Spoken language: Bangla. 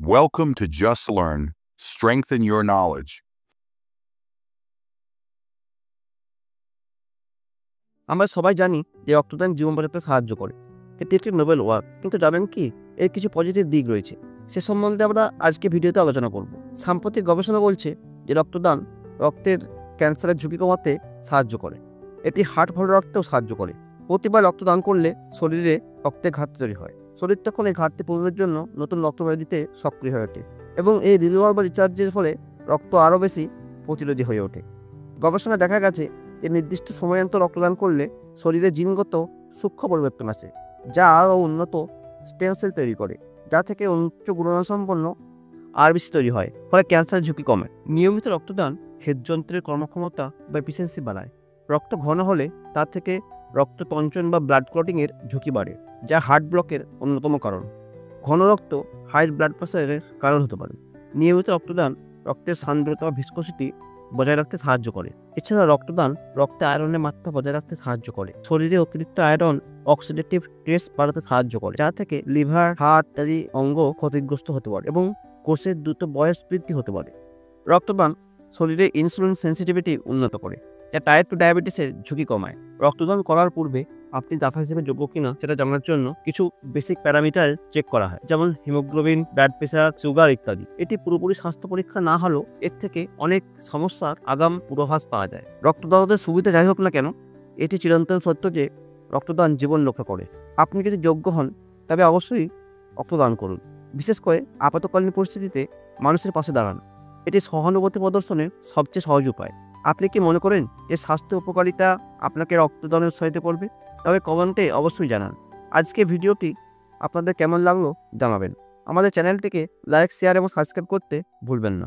Welcome to Just Learn. Strengthen your knowledge. আমরা সবাই জানি যে রক্তদান জীবন বাঁচাতে সাহায্য করে। এটি একটি নোবেল ওয়ার্ক, কিন্তু জানেন কি এর কিছু পজিটিভ দিক রয়েছে? সে সম্বন্ধে আমরা আজকে ভিডিওতে আলোচনা করব। সাম্প্রতিক গবেষণা বলছে যে রক্তদান রক্তের ক্যান্সারের ঝুঁকি কমাতে সাহায্য করে। এটি হার্ট ভরা রাখতেও সাহায্য করে। প্রতিবার রক্তদান করলে শরীরে রক্তের ঘাটতি তৈরি হয়। শরীর তখন এই ঘাটতি পূরণের জন্য নতুন রক্তবাহী দিতে সক্রিয় হয়ে ওঠে এবং এই রিনিউয়াল বা রিচার্জের ফলে রক্ত আরও বেশি প্রতিরোধী হয়ে ওঠে। গবেষণায় দেখা গেছে যে নির্দিষ্ট সময়ান্তর রক্তদান করলে শরীরে জিনগত সূক্ষ্ম পরিবর্তন আসে, যা আরও উন্নত স্টেম সেল তৈরি করে, যা থেকে উচ্চ গুণমানসম্পন্ন আরবিসি তৈরি হয়, ফলে ক্যান্সারের ঝুঁকি কমে। নিয়মিত রক্তদান হৃদযন্ত্রের কর্মক্ষমতা বা এফিসিয়েন্সি বাড়ায়। রক্ত ঘন হলে তার থেকে রক্ত তঞ্চন বা ব্লাড ক্লটিংয়ের ঝুঁকি বাড়ে, যা হার্ট ব্লকের অন্যতম কারণ। ঘন রক্ত হাই ব্লাড প্রেশারের কারণ হতে পারে। নিয়মিত রক্তদান রক্তের সান্দ্রতা বা ভিসকোসিটি বজায় রাখতে সাহায্য করে। এছাড়া রক্তদান রক্তে আয়রনের মাত্রা বজায় রাখতে সাহায্য করে। শরীরে অতিরিক্ত আয়রন অক্সিডেটিভ স্ট্রেস বাড়াতে সাহায্য করে, যা থেকে লিভার, হার্ট ইত্যাদি অঙ্গ ক্ষতিগ্রস্ত হতে পারে এবং কোষের দ্রুত বয়স বৃদ্ধি হতে পারে। রক্তদান শরীরে ইনসুলিন সেন্সিটিভিটি উন্নত করে, যা টাইপ 2 ডায়াবেটিসের ঝুঁকি কমায়। রক্তদান করার পূর্বে আপনি দাতা হিসেবে যোগ্য কিনা সেটা জানার জন্য কিছু বেসিক প্যারামিটার চেক করা হয়, যেমন হিমোগ্লোবিন, ব্লাড প্রেশার, সুগার ইত্যাদি। এটি পুরোপুরি স্বাস্থ্য পরীক্ষা না হলেও এর থেকে অনেক সমস্যার আগাম পূর্বাভাস পাওয়া যায়। রক্তদাতাদের সুবিধা যাই হোক না কেন, এটি চিরন্তন সত্য যে রক্তদান জীবন রক্ষা করে। আপনি যদি যোগ্য হন তবে অবশ্যই রক্তদান করুন। বিশেষ করে আপাতকালীন পরিস্থিতিতে মানুষের পাশে দাঁড়ান। এটি সহানুভূতি প্রদর্শনের সবচেয়ে সহজ উপায়। আপনি কি মনে করেন যে স্বাস্থ্য উপকারিতা আপনাকে রক্তদানে উৎসাহিত করবে? তবে কমেন্টে অবশ্যই জানান। আজকে ভিডিওটি আপনাদের কেমন লাগলো জানাবেন। আমাদের চ্যানেলটিকে লাইক, শেয়ার এবং সাবস্ক্রাইব করতে ভুলবেন না।